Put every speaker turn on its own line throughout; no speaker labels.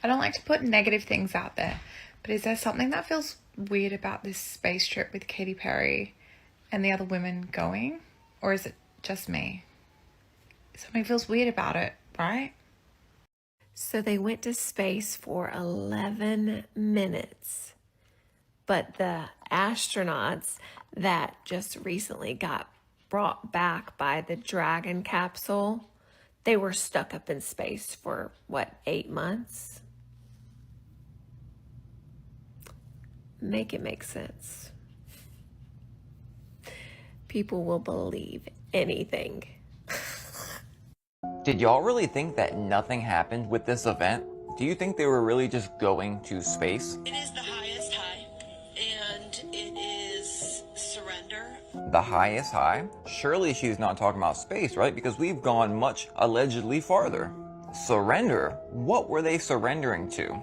I don't like to put negative things out there, but is there something that feels weird about this space trip with Katy Perry and the other women going? Or is it just me? Something feels weird about it, right?
So they went to space for 11 minutes. But the astronauts that just recently got brought back by the Dragon capsule, they were stuck up in space for, 8 months? Make it make sense. People will believe anything.
Did y'all really think that nothing happened with this event? Do you think they were really just going to space?
It is the highest high, and it is surrender.
The highest high? Surely she's not talking about space, right? Because we've gone much allegedly farther. Surrender? What were they surrendering to?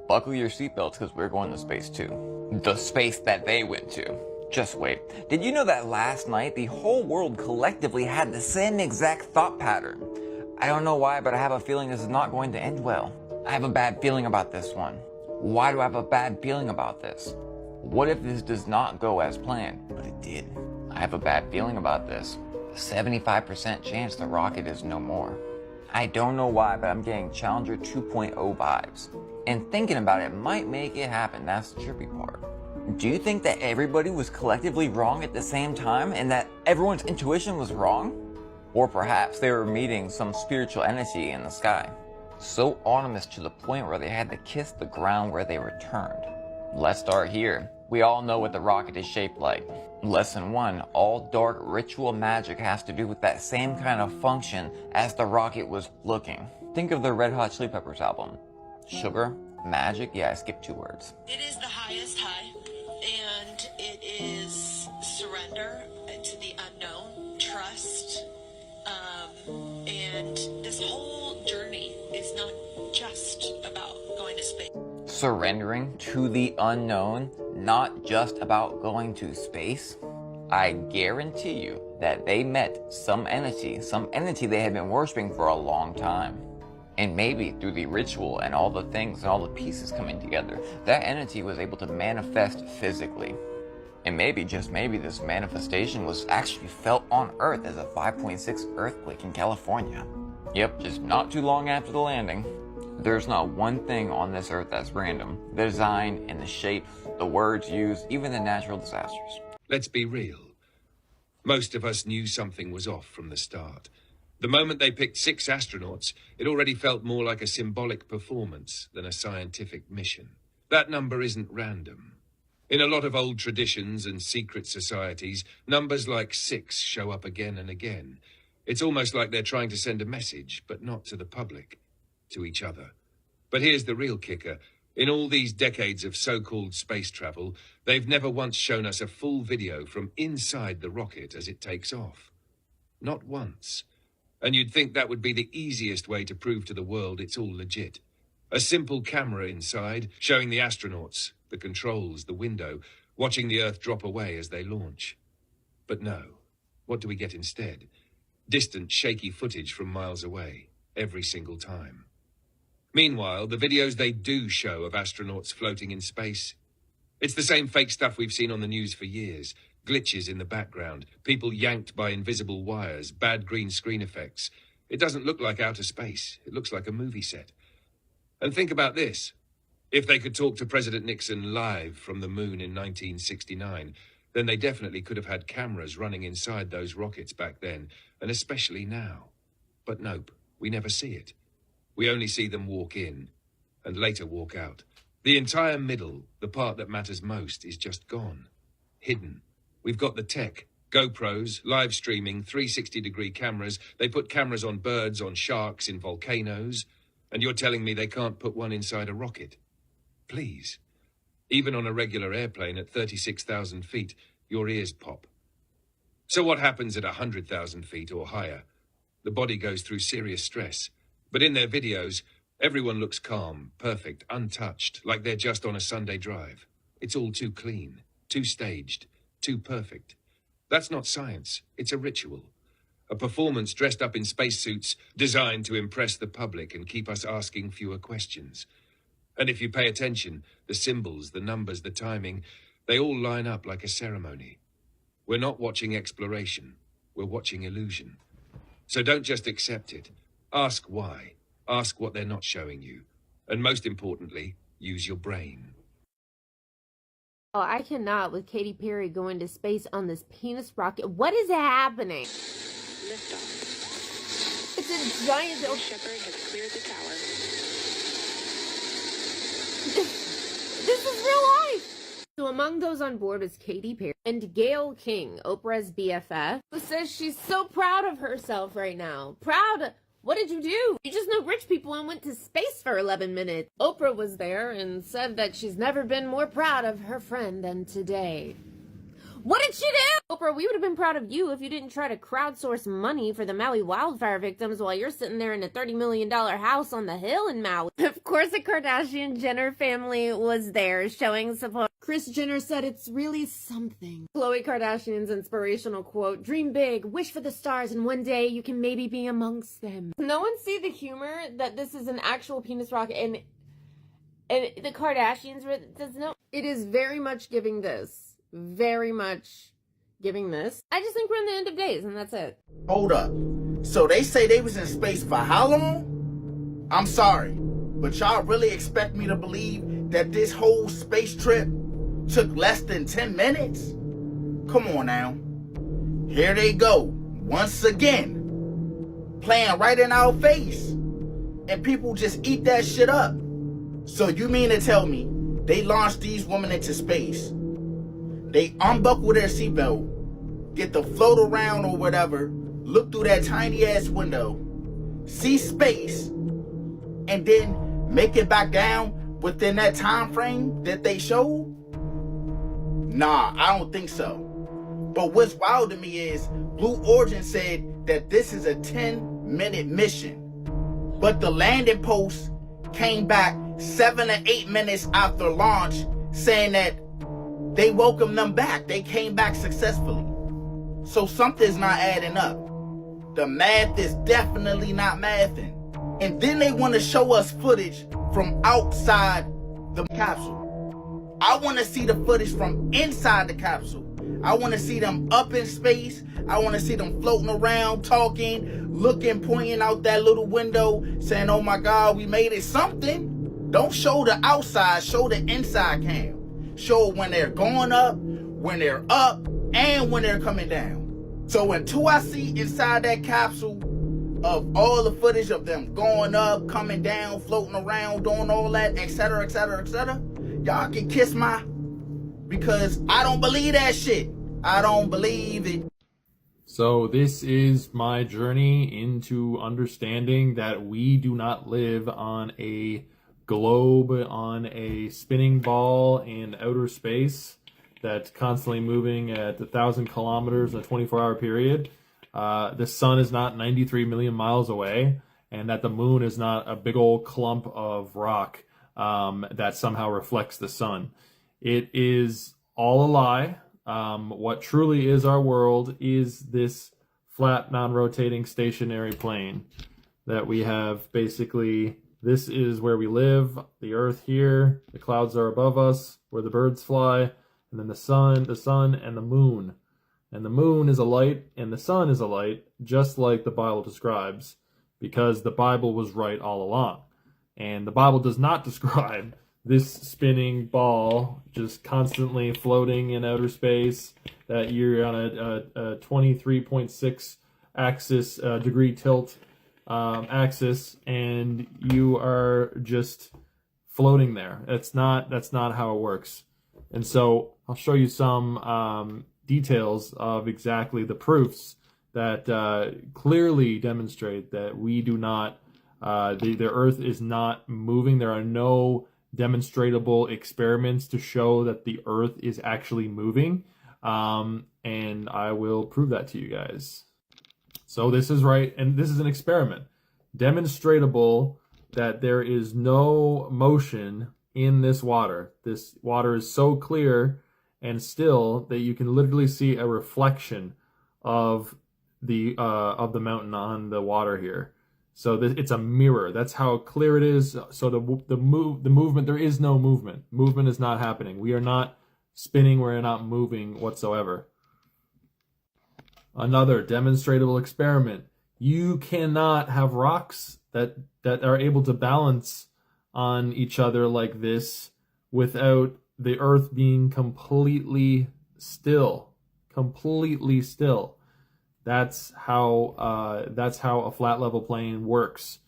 Buckle your seatbelts because we're going to space too. The space that they went to. Just wait. Did you know that last night the whole world collectively had the same exact thought pattern? I don't know why, but I have a feeling this is not going to end well. I have a bad feeling about this one. Why do I have a bad feeling about this? What if this does not go as planned? But it did. I have a bad feeling about this. 75% chance the rocket is no more. I don't know why, but I'm getting Challenger 2.0 vibes. And thinking about it might make it happen. That's the trippy part. Do you think that everybody was collectively wrong at the same time and that everyone's intuition was wrong? Or perhaps they were meeting some spiritual entity in the sky, so ominous to the point where they had to kiss the ground where they returned. Let's start here. We all know what the rocket is shaped like. Lesson 1, all dark ritual magic has to do with that same kind of function as the rocket was looking. Think of the Red Hot Chili Peppers album. Sugar, magic, yeah, I skipped 2 words.
It is the highest high, and it is surrender to the unknown, trust, and this whole journey is not just about going to space.
Surrendering to the unknown, not just about going to space. I guarantee you that they met some entity they had been worshiping for a long time. And maybe through the ritual and all the things and all the pieces coming together, that entity was able to manifest physically. And maybe, just maybe, this manifestation was actually felt on Earth as a 5.6 earthquake in California. Yep, just not too long after the landing. There's not one thing on this Earth that's random. The design and the shape, the words used, even the natural disasters.
Let's be real. Most of us knew something was off from the start. The moment they picked 6 astronauts, it already felt more like a symbolic performance than a scientific mission. That number isn't random. In a lot of old traditions and secret societies, numbers like 6 show up again and again. It's almost like they're trying to send a message, but not to the public, to each other. But here's the real kicker. In all these decades of so-called space travel, they've never once shown us a full video from inside the rocket as it takes off. Not once. And you'd think that would be the easiest way to prove to the world it's all legit. A simple camera inside, showing the astronauts, the controls, the window, watching the Earth drop away as they launch. But no. What do we get instead? Distant, shaky footage from miles away, every single time. Meanwhile, the videos they do show of astronauts floating in space, it's the same fake stuff we've seen on the news for years. Glitches in the background, people yanked by invisible wires, bad green screen effects. It doesn't look like outer space. It looks like a movie set. And think about this. If they could talk to President Nixon live from the moon in 1969, then they definitely could have had cameras running inside those rockets back then, and especially now. But nope, we never see it. We only see them walk in, and later walk out. The entire middle, the part that matters most, is just gone. Hidden. We've got the tech, GoPros, live streaming, 360-degree cameras. They put cameras on birds, on sharks, in volcanoes. And you're telling me they can't put one inside a rocket? Please. Even on a regular airplane at 36,000 feet, your ears pop. So what happens at 100,000 feet or higher? The body goes through serious stress. But in their videos, everyone looks calm, perfect, untouched, like they're just on a Sunday drive. It's all too clean, too staged, too perfect. That's not science. It's a ritual. A performance dressed up in spacesuits designed to impress the public and keep us asking fewer questions. And if you pay attention, the symbols, the numbers, the timing, they all line up like a ceremony. We're not watching exploration. We're watching illusion. So don't just accept it. Ask why. Ask what they're not showing you. And most importantly, use your brain.
Oh, I cannot with Katy Perry going to space on this penis rocket. What is happening?
Liftoff.
It's a giant...
Shepard has cleared the tower.
This is real life! So among those on board is Katy Perry and Gayle King, Oprah's BFF, who says she's so proud of herself right now. Proud... What did you do? You just know rich people and went to space for 11 minutes. Oprah was there and said that she's never been more proud of her friend than today. What did she do? Oprah, we would have been proud of you if you didn't try to crowdsource money for the Maui wildfire victims while you're sitting there in a $30 million house on the hill in Maui. Of course, the Kardashian-Jenner family was there showing support. Kris Jenner said it's really something. Khloe Kardashian's inspirational quote, "Dream big, wish for the stars, and one day you can maybe be amongst them." No one see the humor that this is an actual penis rocket and the Kardashians does know. It is very much giving this. Very much giving this. I just think we're in the end of days, and that's it.
Hold up. So they say they was in space for how long? I'm sorry, but y'all really expect me to believe that this whole space trip took less than 10 minutes? Come on now. Here they go, once again, playing right in our face. And people just eat that shit up. So you mean to tell me they launched these women into space? They unbuckle their seatbelt, get to float around or whatever, look through that tiny ass window, see space, and then make it back down within that time frame that they showed? Nah, I don't think so. But what's wild to me is Blue Origin said that this is a 10-minute mission. But the landing post came back 7 or 8 minutes after launch saying that they welcomed them back. They came back successfully. So something's not adding up. The math is definitely not mathing. And then they want to show us footage from outside the capsule. I want to see the footage from inside the capsule. I want to see them up in space. I want to see them floating around, talking, looking, pointing out that little window, saying, "Oh my God, we made it." Something. Don't show the outside, show the inside cam. Show when they're going up, when they're up, and when they're coming down. So until I see inside that capsule of all the footage of them going up, coming down, floating around, doing all that, etc., etc., etc., y'all can kiss my... Because I don't believe that shit. I don't believe it.
So this is my journey into understanding that we do not live on a globe, on a spinning ball in outer space that's constantly moving at 1,000 kilometers in a 24-hour period. The sun is not 93 million miles away, and that the moon is not a big old clump of rock that somehow reflects the sun. It is all a lie. What truly is our world is this flat, non-rotating, stationary plane that we have. Basically, this is where we live, the earth here, the clouds are above us, where the birds fly, and then the sun, and the moon. And the moon is a light, and the sun is a light, just like the Bible describes, because the Bible was right all along. And the Bible does not describe this spinning ball just constantly floating in outer space, that you're on a 23.6 axis degree tilt axis, and you are just floating there. That's not how it works. And so I'll show you some details of exactly the proofs that clearly demonstrate that we do not, the Earth is not moving. There are no demonstratable experiments to show that the Earth is actually moving. And I will prove that to you guys. So this is right, and this is an experiment. Demonstratable that there is no motion in this water. This water is so clear and still that you can literally see a reflection of the mountain on the water here. So it's a mirror. That's how clear it is. So the movement, there is no movement. Movement is not happening. We are not spinning. We're not moving whatsoever. Another demonstrable experiment. You cannot have rocks that are able to balance on each other like this without the earth being completely still. Completely still. That's how a flat level plane works.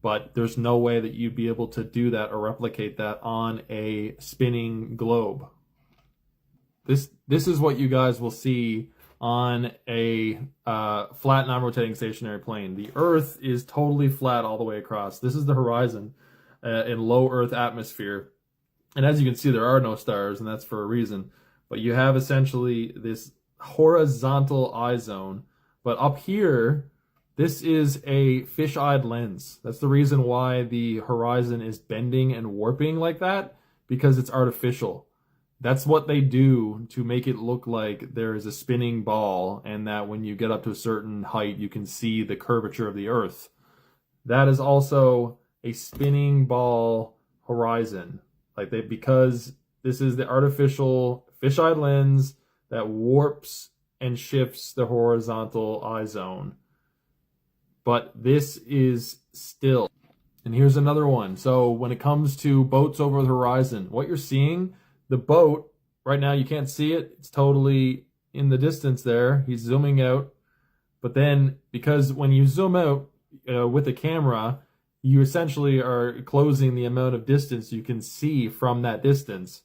But there's no way that you'd be able to do that or replicate that on a spinning globe. This is what you guys will see on a flat non-rotating stationary plane. The Earth is totally flat all the way across. This is the horizon in low Earth atmosphere. And as you can see, there are no stars, and that's for a reason. But you have essentially this horizontal eye zone. But up here, this is a fish-eyed lens. That's the reason why the horizon is bending and warping like that, because it's artificial. That's what they do to make it look like there is a spinning ball, and that when you get up to a certain height, you can see the curvature of the Earth. That is also a spinning ball horizon. Because this is the artificial fish-eyed lens that warps and shifts the horizontal eye zone. But this is still. And here's another one. So when it comes to boats over the horizon, what you're seeing, the boat, right now you can't see it. It's totally in the distance there. He's zooming out. But then, because when you zoom out with the camera, you essentially are closing the amount of distance you can see from that distance.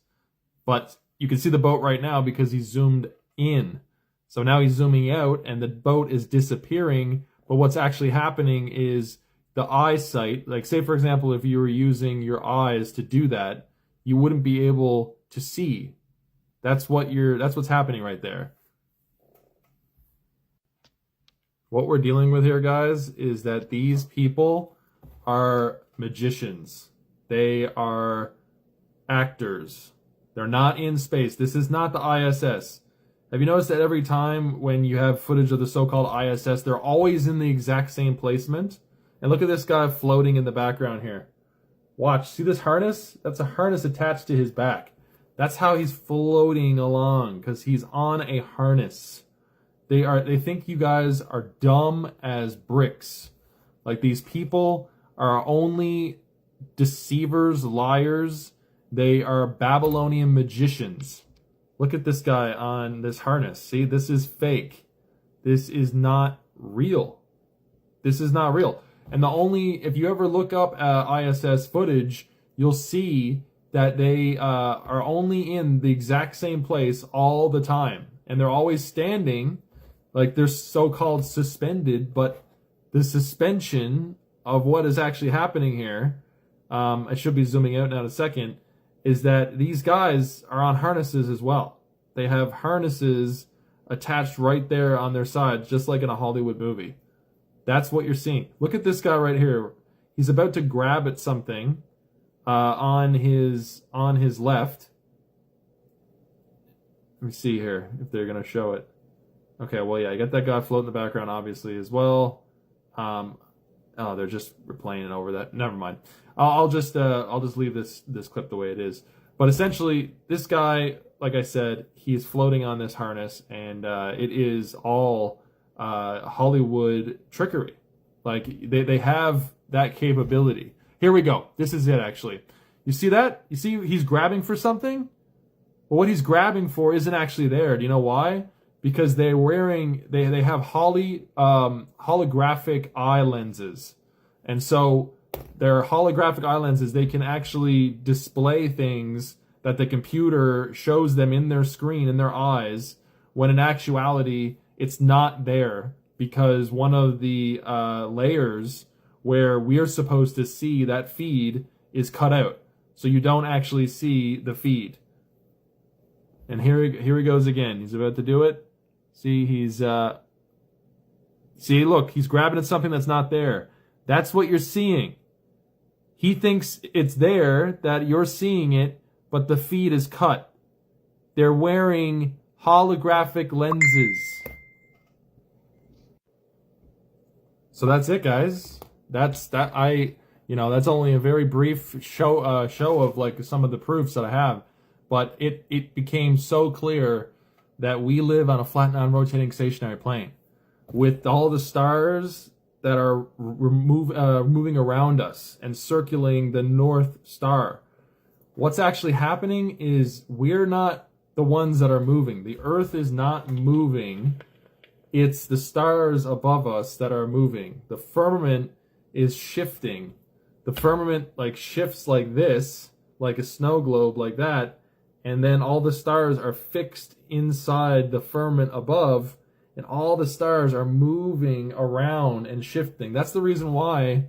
But you can see the boat right now because he's zoomed in. So now he's zooming out and the boat is disappearing. But what's actually happening is the eyesight, like say for example, if you were using your eyes to do that, you wouldn't be able to see. That's what's happening right there. What we're dealing with here, guys, is that these people are magicians. They are actors. They're not in space. This is not the ISS. Have you noticed that every time when you have footage of the so-called ISS, they're always in the exact same placement? And look at this guy floating in the background here. Watch, see this harness? That's a harness attached to his back. That's how he's floating along, because he's on a harness. They think you guys are dumb as bricks. Like, these people are only deceivers, liars. They are Babylonian magicians. Look at this guy on this harness. See, this is fake. This is not real. This is not real. And if you ever look up ISS footage, you'll see that they are only in the exact same place all the time. And they're always standing, like they're so-called suspended, but the suspension of what is actually happening here, I should be zooming out now in a second, is that these guys are on harnesses as well. They have harnesses attached right there on their sides, just like in a Hollywood movie. That's what you're seeing. Look at this guy right here. He's about to grab at something on his left. Let me see here if they're going to show it. Okay, well, yeah, I got that guy floating in the background, obviously, as well. Oh, they're just replaying it over that. Never mind. I'll just leave this clip the way it is. But essentially, this guy, like I said, he's floating on this harness, and it is all Hollywood trickery. Like, they have that capability. Here we go. This is it, actually. You see that? You see he's grabbing for something? Well, what he's grabbing for isn't actually there. Do you know why? Because they have holographic eye lenses. And so their holographic eye lenses, they can actually display things that the computer shows them in their screen, in their eyes, when in actuality, it's not there, because one of the layers where we're supposed to see that feed is cut out. So you don't actually see the feed. And here he goes again. He's about to do it. See, look, he's grabbing at something that's not there. That's what you're seeing. He thinks it's there, that you're seeing it, but the feed is cut. They're wearing holographic lenses. So that's it, guys. that's only a very brief show of like some of the proofs that I have, but it became so clear that we live on a flat non-rotating stationary plane with all the stars that are moving around us and circulating the North Star. What's actually happening is we're not the ones that are moving. The Earth is not moving. It's the stars above us that are moving. The firmament is shifting. The firmament like shifts like this, like a snow globe like that, and then all the stars are fixed inside the firmament above, and all the stars are moving around and shifting. That's the reason why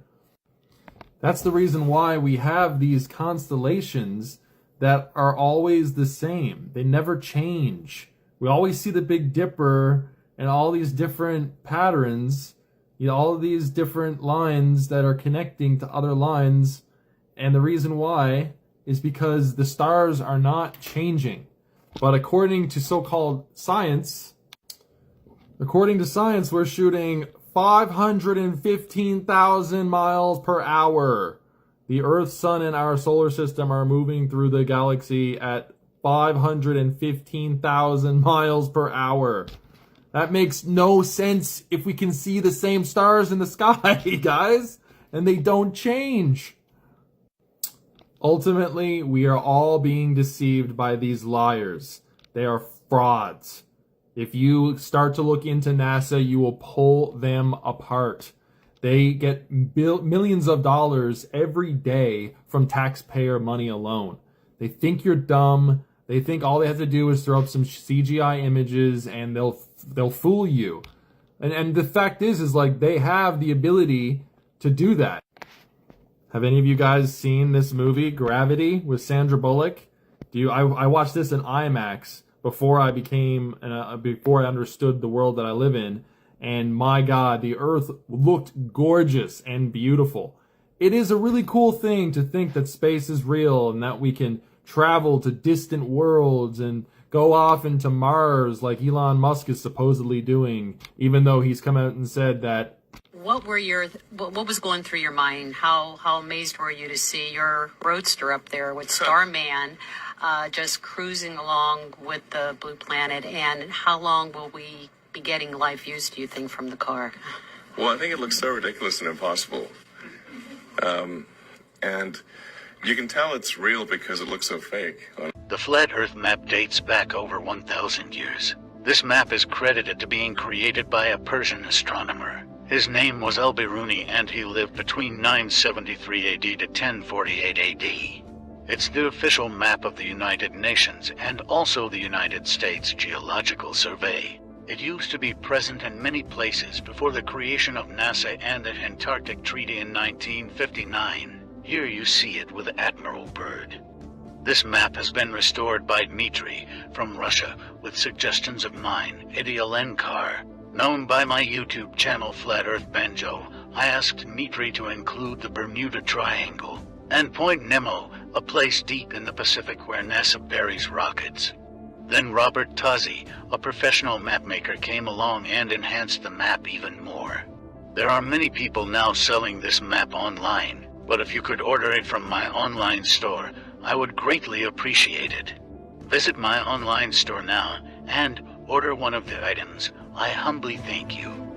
we have these constellations that are always the same. They never change. We always see the Big Dipper and all these different patterns, all of these different lines that are connecting to other lines. And the reason why is because the stars are not changing. But according to so-called science, we're shooting 515,000 miles per hour. The Earth, Sun, and our solar system are moving through the galaxy at 515,000 miles per hour. That makes no sense if we can see the same stars in the sky, guys, and they don't change. Ultimately, we are all being deceived by these liars. They are frauds. If you start to look into NASA, you will pull them apart. They get millions of dollars every day from taxpayer money alone. They think you're dumb. They think all they have to do is throw up some CGI images and they'll fool you. And the fact is like they have the ability to do that. Have any of you guys seen this movie, Gravity, with Sandra Bullock? I watched this in IMAX before I understood the world that I live in. And my God, the Earth looked gorgeous and beautiful. It is a really cool thing to think that space is real and that we can travel to distant worlds and go off into Mars like Elon Musk is supposedly doing, even though he's come out and said that.
What was going through your mind? How amazed were you to see your roadster up there with Starman just cruising along with the blue planet? And how long will we be getting live views, do you think, from the car?
Well, I think it looks so ridiculous and impossible. And you can tell it's real because it looks so fake.
The flat Earth map dates back over 1,000 years. This map is credited to being created by a Persian astronomer. His name was Al-Biruni, and he lived between 973 AD to 1048 AD. It's the official map of the United Nations and also the United States Geological Survey. It used to be present in many places before the creation of NASA and the Antarctic Treaty in 1959. Here you see it with Admiral Byrd. This map has been restored by Dmitry from Russia with suggestions of mine, Eddie Alenkar. Known by my YouTube channel Flat Earth Banjo, I asked Dmitry to include the Bermuda Triangle and Point Nemo, a place deep in the Pacific where NASA buries rockets. Then Robert Tozzi, a professional mapmaker, came along and enhanced the map even more. There are many people now selling this map online, but if you could order it from my online store, I would greatly appreciate it. Visit my online store now and order one of the items. I humbly thank you.